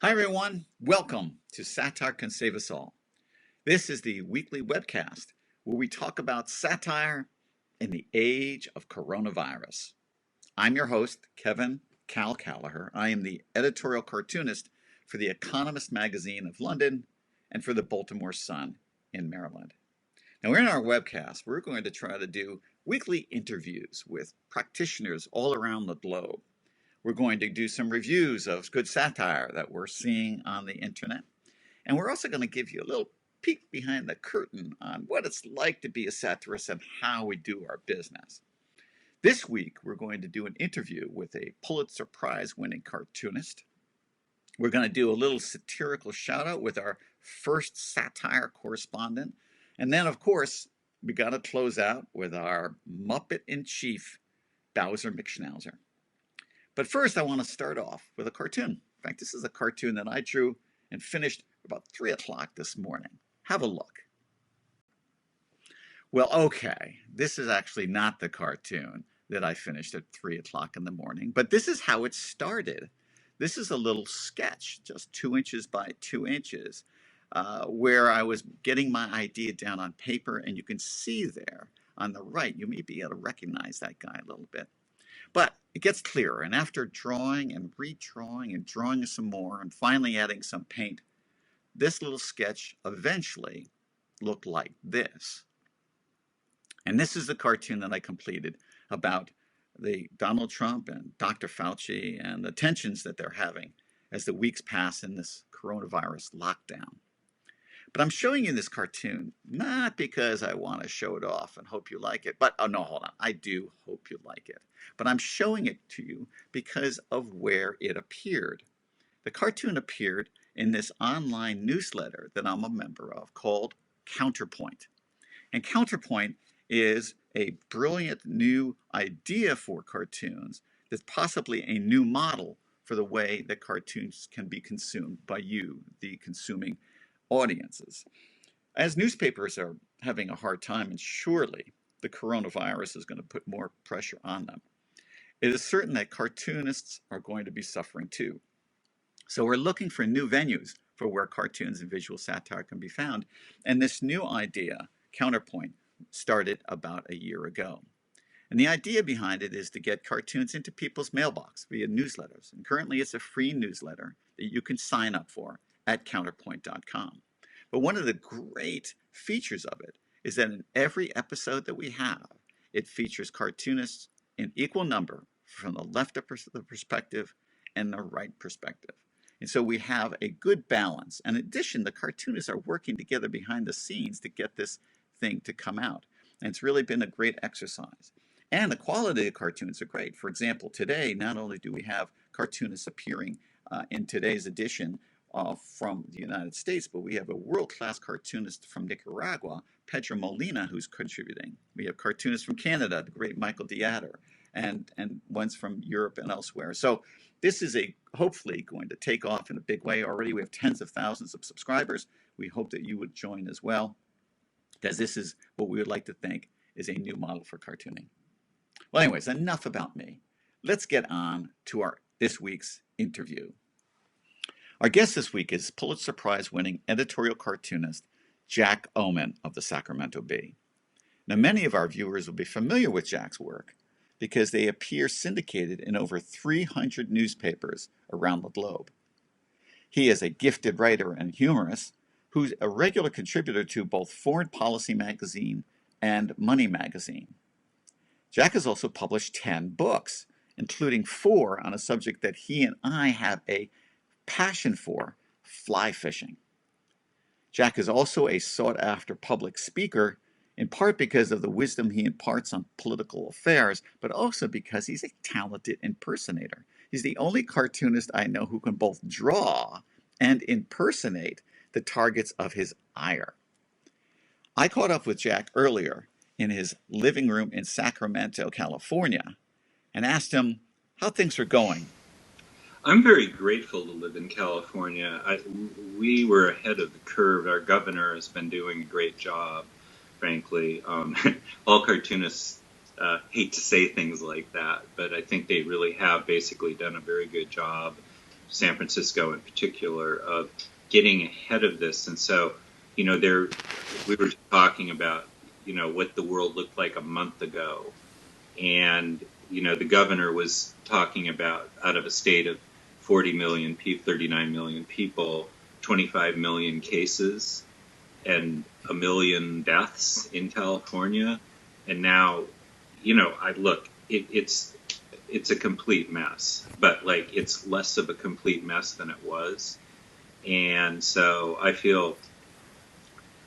Hi, everyone. Welcome to Satire Can Save Us All. This is the weekly webcast where we talk about satire in the age of coronavirus. I'm your host, Kevin Cal Callagher. I am the editorial cartoonist for The Economist magazine of London and for the Baltimore Sun in Maryland. Now, in our webcast, we're going to try to do weekly interviews with practitioners all around the globe. We're going to do some reviews of good satire that we're seeing on the internet. And we're also going to give you a little peek behind the curtain on what it's like to be a satirist and how we do our business. This week, we're going to do an interview with a Pulitzer Prize winning cartoonist. We're going to do a little satirical shout out with our first satire correspondent. And then, of course, we got to close out with our Muppet in Chief, Bowser McSchnauzer. But first, I want to start off with a cartoon. In fact, this is a cartoon that I drew and finished about 3 o'clock this morning. Have a look. Well, okay, this is actually not the cartoon that I finished at 3 o'clock in the morning, but this is how it started. This is a little sketch, just 2 inches by 2 inches, where I was getting my idea down on paper, and you can see there on the right, you may be able to recognize that guy a little bit. But it gets clearer, and after drawing and redrawing and drawing some more and finally adding some paint, this little sketch eventually looked like this. And this is the cartoon that I completed about the Donald Trump and Dr. Fauci and the tensions that they're having as the weeks pass in this coronavirus lockdown. But I'm showing you this cartoon not because I want to show it off and hope you like it, but oh no, hold on, I do hope you like it. But I'm showing it to you because of where it appeared. The cartoon appeared in this online newsletter that I'm a member of called Counterpoint. And Counterpoint is a brilliant new idea for cartoons that's possibly a new model for the way that cartoons can be consumed by you, the consuming audiences. As newspapers are having a hard time, and surely the coronavirus is going to put more pressure on them, it is certain that cartoonists are going to be suffering too. So we're looking for new venues for where cartoons and visual satire can be found. And this new idea, Counterpoint, started about a year ago. And the idea behind it is to get cartoons into people's mailbox via newsletters. And currently it's a free newsletter that you can sign up for at counterpoint.com. But one of the great features of it is that in every episode that we have, it features cartoonists in equal number from the left of the perspective and the right perspective. And so we have a good balance. In addition, the cartoonists are working together behind the scenes to get this thing to come out. And it's really been a great exercise. And the quality of the cartoons are great. For example, today, not only do we have cartoonists appearing in today's edition from the United States, but we have a world-class cartoonist from Nicaragua, Pedro Molina, who's contributing. We have cartoonists from Canada, the great Michael Deatter, and ones from Europe and elsewhere. So this is hopefully going to take off in a big way. Already we have tens of thousands of subscribers. We hope that you would join as well, because this is what we would like to think is a new model for cartooning. Well, anyways, enough about me. Let's get on to this week's interview. Our guest this week is Pulitzer Prize winning editorial cartoonist Jack Ohman of the Sacramento Bee. Now, many of our viewers will be familiar with Jack's work because they appear syndicated in over 300 newspapers around the globe. He is a gifted writer and humorist who's a regular contributor to both Foreign Policy magazine and Money magazine. Jack has also published 10 books, including 4 on a subject that he and I have a passion for, fly fishing. Jack is also a sought-after public speaker, in part because of the wisdom he imparts on political affairs, but also because he's a talented impersonator. He's the only cartoonist I know who can both draw and impersonate the targets of his ire. I caught up with Jack earlier in his living room in Sacramento, California, and asked him how things are going. I'm very grateful to live in California. We were ahead of the curve. Our governor has been doing a great job, frankly. All cartoonists hate to say things like that, but I think they really have basically done a very good job San Francisco in particular, of getting ahead of this. And so, there we were talking about, what the world looked like a month ago, and the governor was talking about out of a state of 40 million people, 39 million people, 25 million cases, and a million deaths in California. And now, I look, it's a complete mess, but like it's less of a complete mess than it was. And so I feel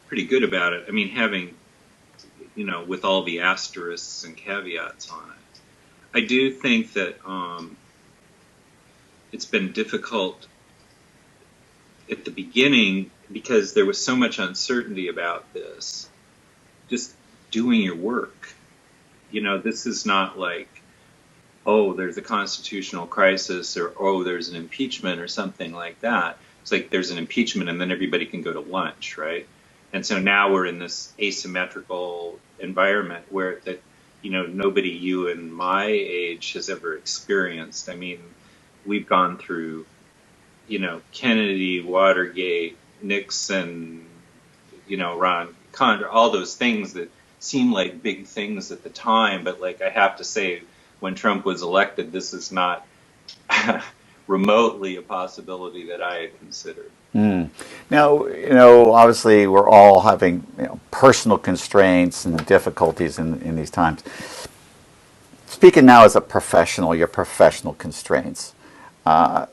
pretty good about it. I mean, having, with all the asterisks and caveats on it, I do think that it's been difficult at the beginning because there was so much uncertainty about this. Just doing your work. This is not like, oh, there's a constitutional crisis, or oh, there's an impeachment or something like that. It's like there's an impeachment and then everybody can go to lunch, right? And so now we're in this asymmetrical environment where that, nobody you and my age has ever experienced. I mean, we've gone through, Kennedy, Watergate, Nixon, Ron Condor, all those things that seem like big things at the time. But like, I have to say, when Trump was elected, this is not remotely a possibility that I had considered. Mm. Now, obviously we're all having personal constraints and difficulties in these times. Speaking now as a professional, your professional constraints. Uh,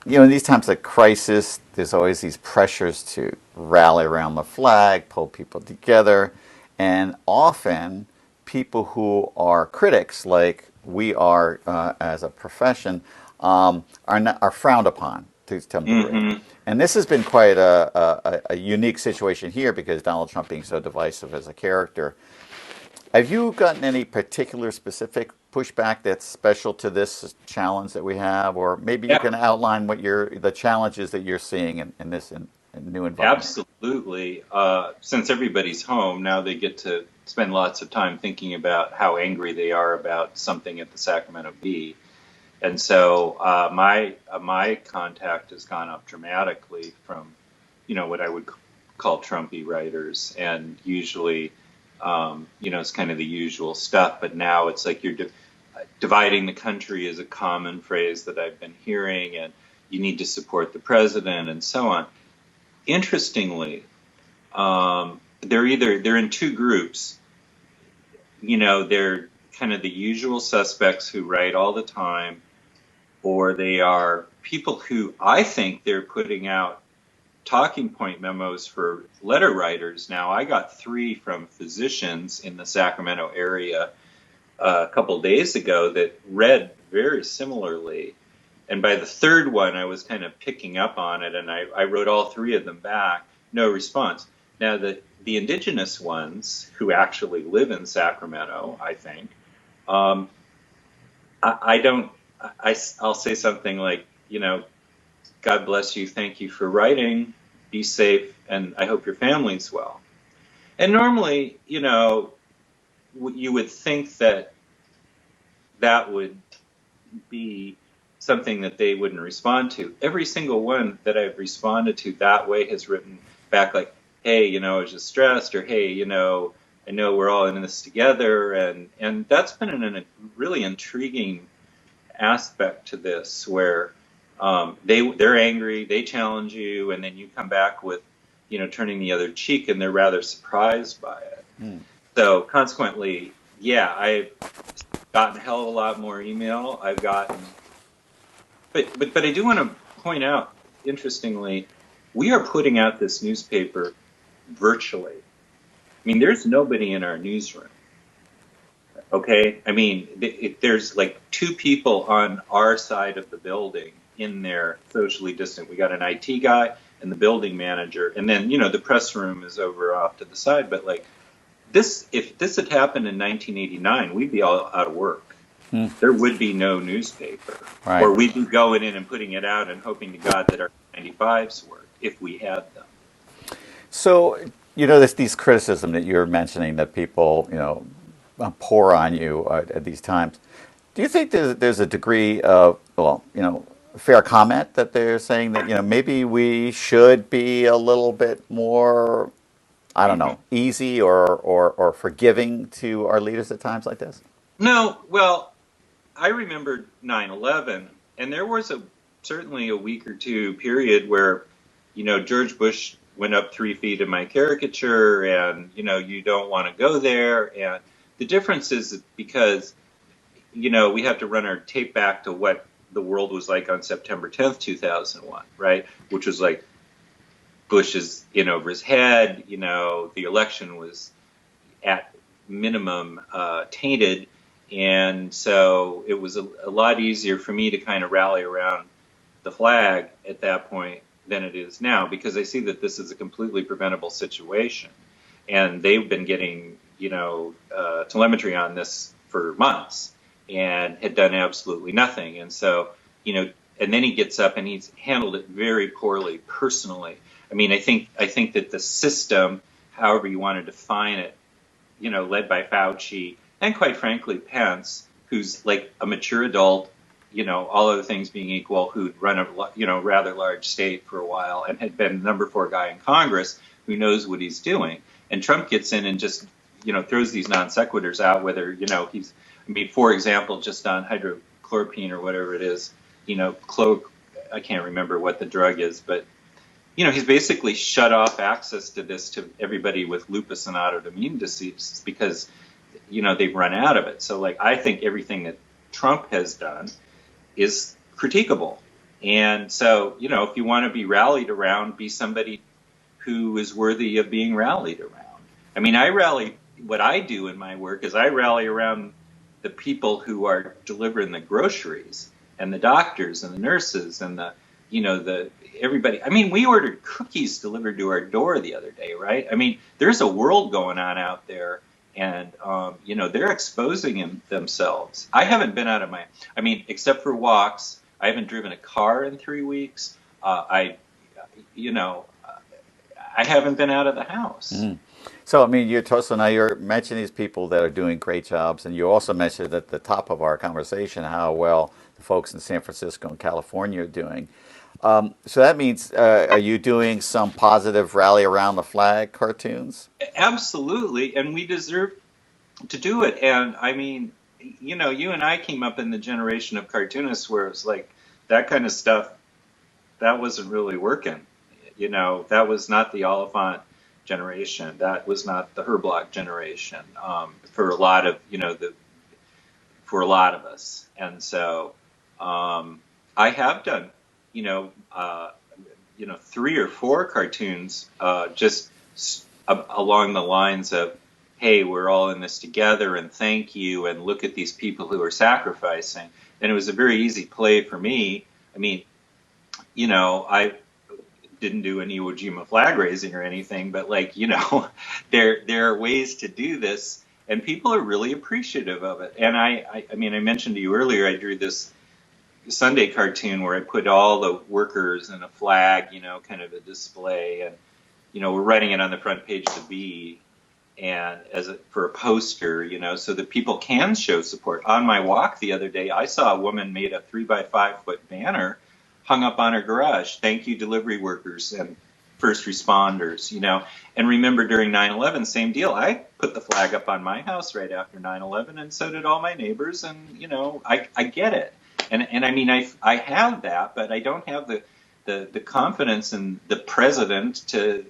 in these times of crisis, there's always these pressures to rally around the flag, pull people together, and often people who are critics, like we are as a profession, are frowned upon to some degree. Mm-hmm. And this has been quite a unique situation here because Donald Trump being so divisive as a character. Have you gotten any particular specific pushback that's special to this challenge that we have, or maybe you Yeah, can outline what the challenges that you're seeing in this new environment? absolutely. Since everybody's home, now they get to spend lots of time thinking about how angry they are about something at the Sacramento Bee. And so my contact has gone up dramatically from, what I would call Trumpy writers, and usually, it's kind of the usual stuff. But now it's like dividing the country is a common phrase that I've been hearing, and you need to support the president and so on. Interestingly, they're in two groups. They're kind of the usual suspects who write all the time, or they are people who I think they're putting out talking point memos for letter writers. Now, I got 3 from physicians in the Sacramento area a couple days ago that read very similarly. And by the third one, I was kind of picking up on it, and I wrote all 3 of them back. No response. Now, the indigenous ones who actually live in Sacramento, I think, I don't. I'll say something like, God bless you, thank you for writing, be safe, and I hope your family's well. And normally, you would think that would be something that they wouldn't respond to. Every single one that I've responded to that way has written back like, hey, I was just stressed, or hey, I know we're all in this together, and that's been a really intriguing aspect to this, where they're angry, they challenge you, and then you come back with, turning the other cheek, and they're rather surprised by it. Mm. So consequently, yeah, I've gotten a hell of a lot more email. I've gotten, but I do want to point out, interestingly, we are putting out this newspaper virtually. I mean, there's nobody in our newsroom. Okay, I mean, there's like 2 people on our side of the building in there, socially distant. We got an IT guy and the building manager, and then the press room is over off to the side. But like this, if this had happened in 1989, we'd be all out of work. There would be no newspaper, right. Or we'd be going in and putting it out and hoping to God that our 95s work if we had them. So these criticism that you're mentioning that people pour on you at these times. Do you think there's a degree of, fair comment that they're saying that maybe we should be a little bit more, I don't Hmm. know, easy or forgiving to our leaders at times like this? No, well, I remember 9/11, and there was certainly a week or two period where, George Bush went up 3 feet in my caricature, and you don't want to go there. And the difference is because we have to run our tape back to what the world was like on September 10th, 2001, right? Which was like Bush is in over his head. The election was at minimum tainted. And so it was a lot easier for me to kind of rally around the flag at that point than it is now, because I see that this is a completely preventable situation. And they've been getting, telemetry on this for months and had done absolutely nothing. And so, and then he gets up and he's handled it very poorly personally. I mean, I think that the system, however you want to define it, led by Fauci and quite frankly Pence, who's like a mature adult, all other things being equal, who'd run a rather large state for a while and had been number 4 guy in Congress, who knows what he's doing. And Trump gets in and just throws these non sequiturs out, whether he's, I mean, for example, just on hydrochloroquine or whatever it is, I can't remember what the drug is, but he's basically shut off access to this to everybody with lupus and autoimmune diseases because, they've run out of it. So, like, I think everything that Trump has done is critiquable. And so, if you want to be rallied around, be somebody who is worthy of being rallied around. I mean, what I do in my work is I rally around the people who are delivering the groceries and the doctors and the nurses and the everybody. I mean, we ordered cookies delivered to our door the other day, right? I mean, there's a world going on out there, and they're exposing themselves. I haven't been out of I mean, except for walks, I haven't driven a car in 3 weeks. You know, I haven't been out of the house. Mm. So, I mean, so now you're mentioning these people that are doing great jobs, and you also mentioned at the top of our conversation how well the folks in San Francisco and California are doing. So that means, are you doing some positive rally around the flag cartoons? Absolutely, and we deserve to do it. And I mean, you and I came up in the generation of cartoonists where it's like that kind of stuff that wasn't really working. That was not the Oliphant generation. That was not the Herblock generation. For a lot of for a lot of us. And so I have done you know uh, 3 or 4 cartoons just along the lines of, hey, we're all in this together and thank you and look at these people who are sacrificing. And it was a very easy play for me. I mean, I didn't do any Iwo Jima flag raising or anything, but there are ways to do this, and people are really appreciative of it. And I mean, I mentioned to you earlier, I drew this Sunday cartoon where I put all the workers in a flag, kind of a display, and we're writing it on the front page of the Bee, and for a poster, so that people can show support. On my walk the other day, I saw a woman made a 3 by 5 foot banner hung up on her garage. Thank you, delivery workers and first responders, And remember, during 9/11, same deal. I put the flag up on my house right after 9/11, and so did all my neighbors. And I get it. And I mean, I have that, but I don't have the confidence in the president to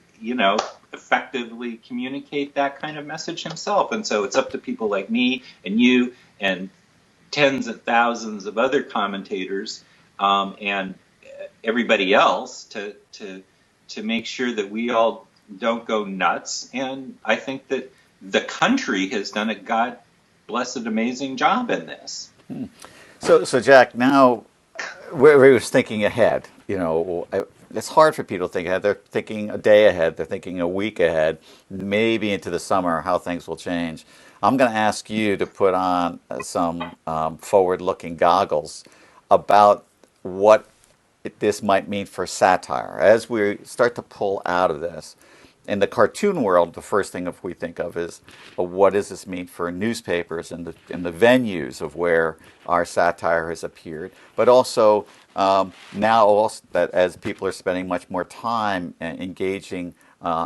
effectively communicate that kind of message himself. And so it's up to people like me and you and tens of thousands of other commentators, and everybody else to make sure that we all don't go nuts. And I think that the country has done a God blessed amazing job in this. So Jack, now we're thinking ahead. It's hard for people to think ahead. They're thinking a day ahead. They're thinking a week ahead, maybe into the summer, how things will change. I'm going to ask you to put on some forward-looking goggles about what this might mean for satire as we start to pull out of this. In the cartoon world, the first thing we think of is, well, what does this mean for newspapers and the venues of where our satire has appeared, but also now also that as people are spending much more time engaging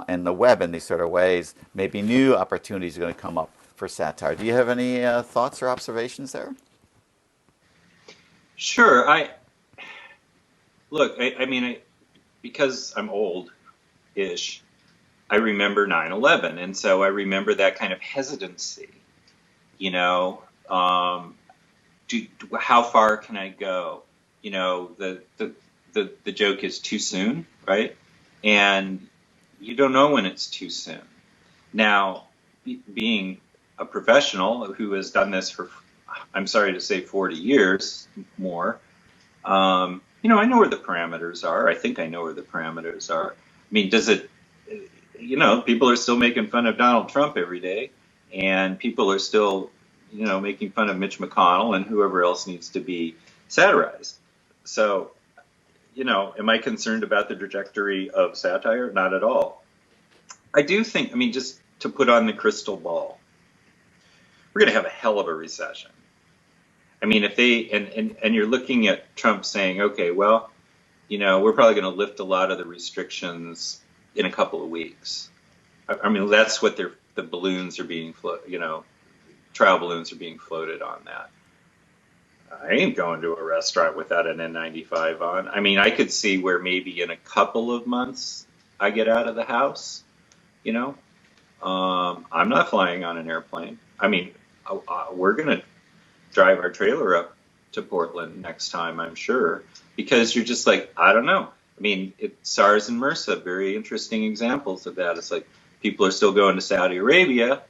in the web in these sort of ways, maybe new opportunities are going to come up for satire. Do you have any thoughts or observations there? Sure. I mean, because I'm old-ish, I remember 9/11, and so I remember that kind of hesitancy. You know, how far can I go? You know, the joke is too soon, right? And you don't know when it's too soon. Now, being a professional who has done this for, I'm sorry to say, 40 years more, I know where the parameters are. I think I know where the parameters are. I mean, does it, people are still making fun of Donald Trump every day, and people are still, making fun of Mitch McConnell and whoever else needs to be satirized. So, am I concerned about the trajectory of satire? Not at all. I do think, just to put on the crystal ball, we're going to have a hell of a recession. I mean, if they, and you're looking at Trump saying, okay, well, we're probably going to lift a lot of the restrictions in a couple of weeks. I mean, that's what the balloons are being trial balloons are being floated on that. I ain't going to a restaurant without an N95 on. I mean, I could see where maybe in a couple of months I get out of the house, I'm not flying on an airplane. I mean, we're going to drive our trailer up to Portland next time, I'm sure, because you're just like, I don't know. I mean, SARS and MRSA, very interesting examples of that. It's like people are still going to Saudi Arabia,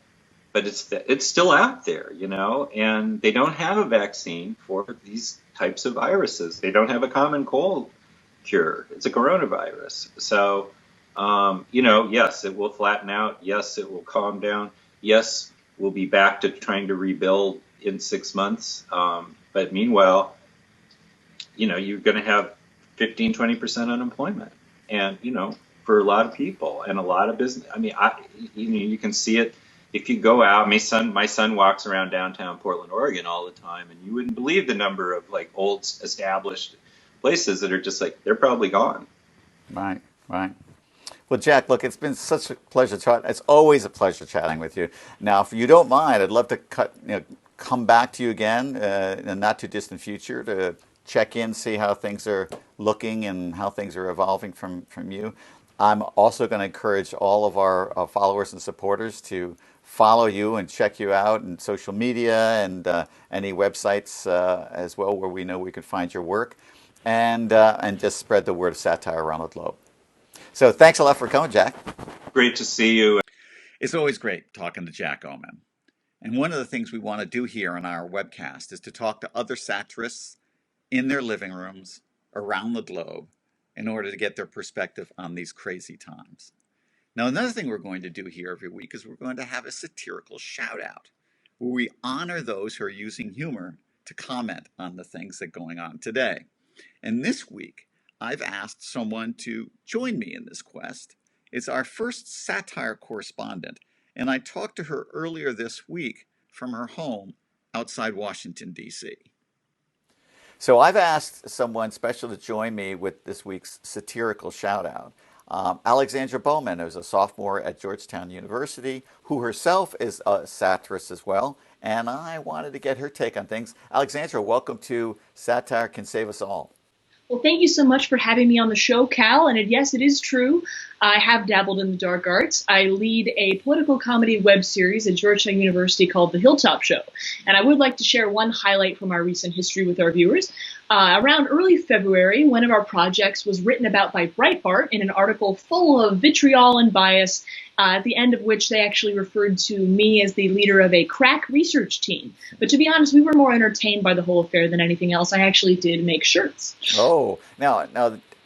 but it's still out there, and they don't have a vaccine for these types of viruses. They don't have a common cold cure. It's a coronavirus. So, yes, it will flatten out. Yes, it will calm down. Yes, we'll be back to trying to rebuild in 6 months. But meanwhile, you're going to have 15, 20% unemployment. And, for a lot of people and a lot of business. I mean, you can see it if you go out. My son walks around downtown Portland, Oregon all the time, and you wouldn't believe the number of like old established places that are just like, they're probably gone. Right, right. Well, Jack, look, it's been such a pleasure chatting. It's always a pleasure chatting with you. Now, if you don't mind, I'd love to come back to you again in a not too distant future to check in, see how things are looking and how things are evolving from you. I'm also going to encourage all of our followers and supporters to follow you and check you out in social media and any websites as well where we know we can find your work, and just spread the word of satire around the globe. So thanks a lot for coming, Jack. Great to see you. It's always great talking to Jack Ohman. And one of the things we want to do here on our webcast is to talk to other satirists in their living rooms around the globe in order to get their perspective on these crazy times. Now, another thing we're going to do here every week is we're going to have a satirical shout out where we honor those who are using humor to comment on the things that are going on today. And this week, I've asked someone to join me in this quest. It's our first satire correspondent, and I talked to her earlier this week from her home outside Washington, D.C. So I've asked someone special to join me with this week's satirical shout-out. Alexandra Bowman is a sophomore at Georgetown University, who herself is a satirist as well, and I wanted to get her take on things. Alexandra, welcome to Satire Can Save Us All. Well, thank you so much for having me on the show, Cal. And yes, it is true. I have dabbled in the dark arts. I lead a political comedy web series at Georgetown University called The Hilltop Show. And I would like to share one highlight from our recent history with our viewers. Around early February, one of our projects was written about by Breitbart in an article full of vitriol and bias, at the end of which they actually referred to me as the leader of a crack research team. But to be honest, we were more entertained by the whole affair than anything else. I actually did make shirts. Oh, now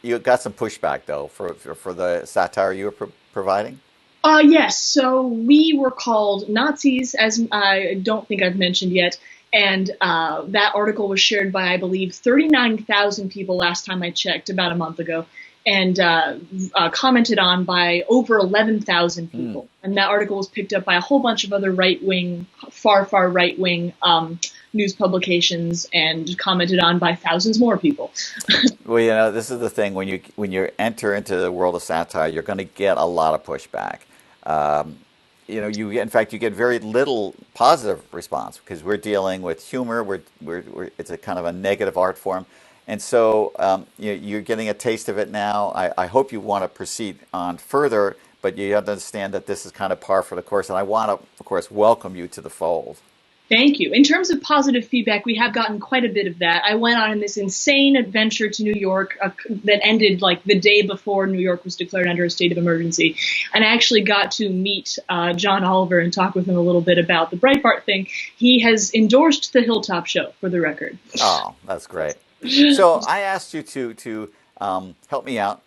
you got some pushback, though, for the satire you were providing? Yes. So we were called Nazis, as I don't think I've mentioned yet. And that article was shared by, I believe, 39,000 people last time I checked, about a month ago, and commented on by over 11,000 people. And that article was picked up by a whole bunch of other right-wing, far right-wing news publications and commented on by thousands more people. Well, this is the thing when you enter into the world of satire, you're going to get a lot of pushback. Um, in fact, you get very little positive response because we're dealing with humor. It's a kind of a negative art form, and so you're getting a taste of it now. I hope you want to proceed on further, but you have to understand that this is kind of par for the course, and I want to, of course, welcome you to the fold. Thank you. In terms of positive feedback, we have gotten quite a bit of that. I went on this insane adventure to New York that ended like the day before New York was declared under a state of emergency. And I actually got to meet John Oliver and talk with him a little bit about the Breitbart thing. He has endorsed the Hilltop Show, for the record. Oh, that's great. So I asked you to help me out.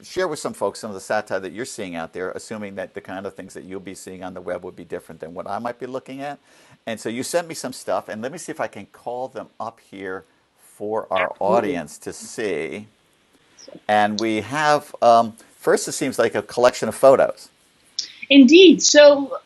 Share with some folks some of the satire that you're seeing out there, assuming that the kind of things that you'll be seeing on the web would be different than what I might be looking at. And so you sent me some stuff, and let me see if I can call them up here for our audience to see. And we have, first it seems like a collection of photos. Indeed. So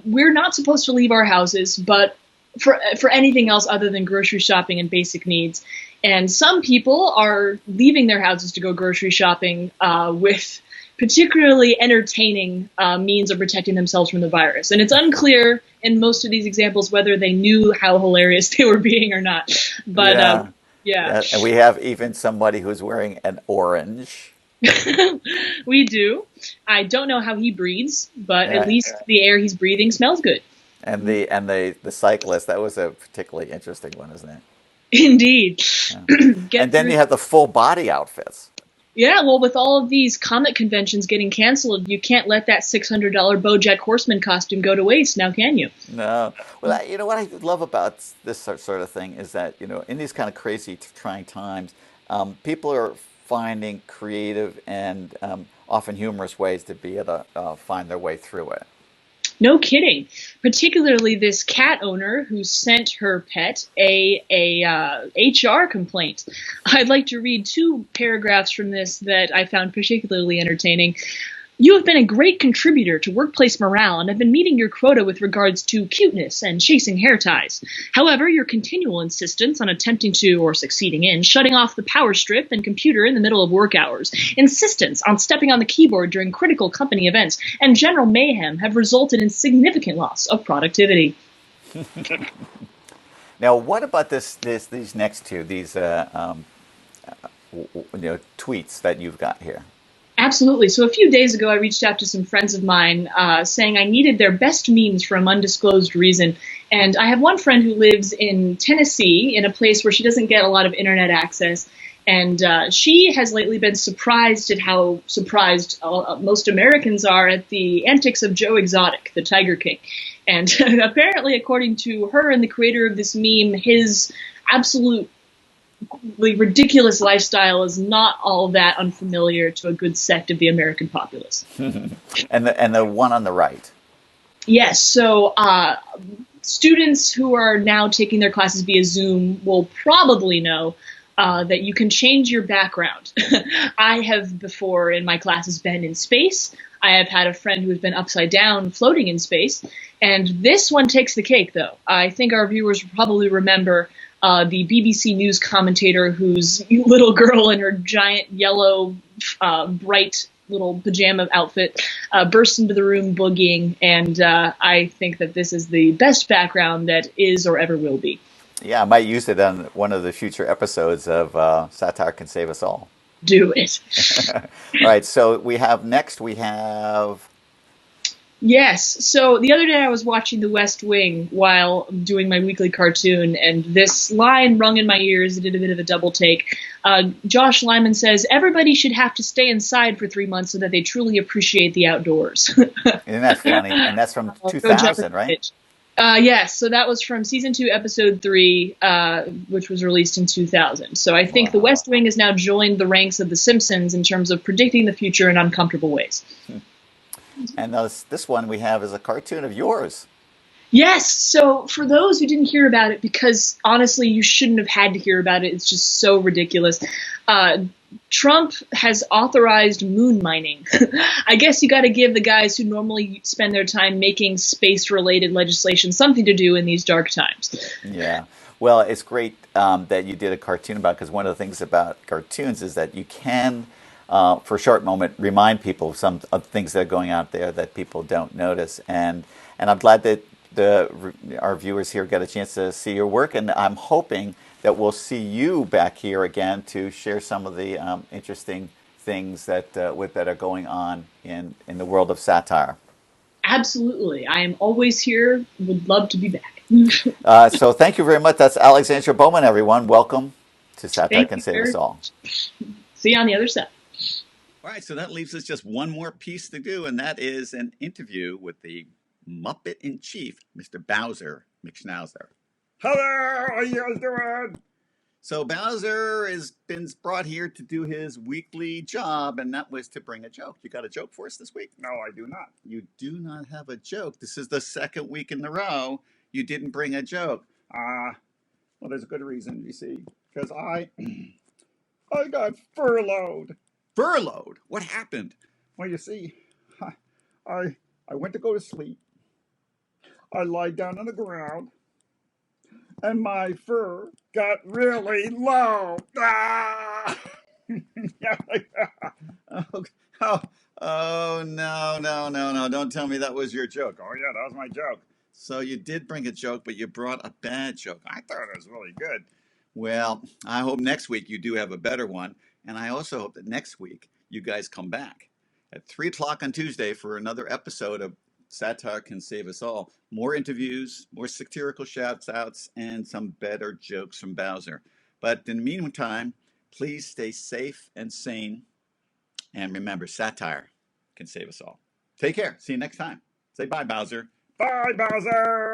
we're not supposed to leave our houses, but for anything else other than grocery shopping and basic needs. And some people are leaving their houses to go grocery shopping with particularly entertaining means of protecting themselves from the virus. And it's unclear in most of these examples whether they knew how hilarious they were being or not. But yeah. And we have even somebody who's wearing an orange. We do. I don't know how he breathes, but at least the air he's breathing smells good. And the cyclist, that was a particularly interesting one, isn't it? Indeed. Yeah. And then you have the full body outfits. Yeah, well, with all of these comic conventions getting canceled, you can't let that $600 BoJack Horseman costume go to waste, now can you? No. Well, what I love about this sort of thing is that, in these kind of crazy, trying times, people are finding creative and often humorous ways to be able to find their way through it. No kidding. Particularly this cat owner who sent her pet a HR complaint. I'd like to read 2 paragraphs from this that I found particularly entertaining. You have been a great contributor to workplace morale and have been meeting your quota with regards to cuteness and chasing hair ties. However, your continual insistence on attempting to, or succeeding in, shutting off the power strip and computer in the middle of work hours, insistence on stepping on the keyboard during critical company events, and general mayhem have resulted in significant loss of productivity. Now, what about these next 2, these tweets that you've got here? Absolutely. So a few days ago, I reached out to some friends of mine saying I needed their best memes for an undisclosed reason. And I have one friend who lives in Tennessee in a place where she doesn't get a lot of internet access. And she has lately been surprised at how surprised most Americans are at the antics of Joe Exotic, the Tiger King. And apparently, according to her and the creator of this meme, his absolute ridiculous lifestyle is not all that unfamiliar to a good sect of the American populace. And the one on the right. Yes, so students who are now taking their classes via Zoom will probably know that you can change your background. I have before in my classes been in space. I have had a friend who has been upside down floating in space. And this one takes the cake, though. I think our viewers will probably remember the BBC News commentator whose little girl in her giant yellow, bright little pajama outfit burst into the room boogieing, and I think that this is the best background that is or ever will be. Yeah, I might use it on one of the future episodes of Satire Can Save Us All. Do it. All right, so we have... Yes. So the other day I was watching The West Wing while doing my weekly cartoon, and this line rung in my ears. I did a bit of a double take. Josh Lyman says, everybody should have to stay inside for 3 months so that they truly appreciate the outdoors. Isn't that funny? And that's from 2000, right? Yes. So that was from season 2, episode 3, which was released in 2000. So I think The West Wing has now joined the ranks of The Simpsons in terms of predicting the future in uncomfortable ways. And this one we have is a cartoon of yours. Yes. So for those who didn't hear about it, because honestly, you shouldn't have had to hear about it. It's just so ridiculous. Trump has authorized moon mining. I guess you got to give the guys who normally spend their time making space-related legislation something to do in these dark times. Yeah. Well, it's great that you did a cartoon about, because one of the things about cartoons is that you can, for a short moment, remind people of some of things that are going out there that people don't notice. And I'm glad that our viewers here get a chance to see your work, and I'm hoping that we'll see you back here again to share some of the interesting things that that are going on in the world of satire. Absolutely. I am always here. Would love to be back. So thank you very much. That's Alexandra Bowman, everyone. Welcome to Satire Thank Can you, Save Us Eric. All. See you on the other side. All right, so that leaves us just one more piece to do, and that is an interview with the Muppet in Chief, Mr. Bowser McSchnauzer. Hello, how you guys doing? So Bowser has been brought here to do his weekly job, and that was to bring a joke. You got a joke for us this week? No, I do not. You do not have a joke. This is the second week in a row you didn't bring a joke. Well, there's a good reason, you see, because I got furloughed. Furloughed? What happened? Well, you see, I went to go to sleep. I lied down on the ground, and my fur got really low. Ah! oh, oh, oh, no, no, no, no. Don't tell me that was your joke. Oh, yeah, that was my joke. So you did bring a joke, but you brought a bad joke. I thought it was really good. Well, I hope next week you do have a better one. And I also hope that next week you guys come back at 3 o'clock on Tuesday for another episode of Satire Can Save Us All. More interviews, more satirical shouts outs, and some better jokes from Bowser. But in the meantime, please stay safe and sane. And remember, satire can save us all. Take care. See you next time. Say bye, Bowser. Bye, Bowser.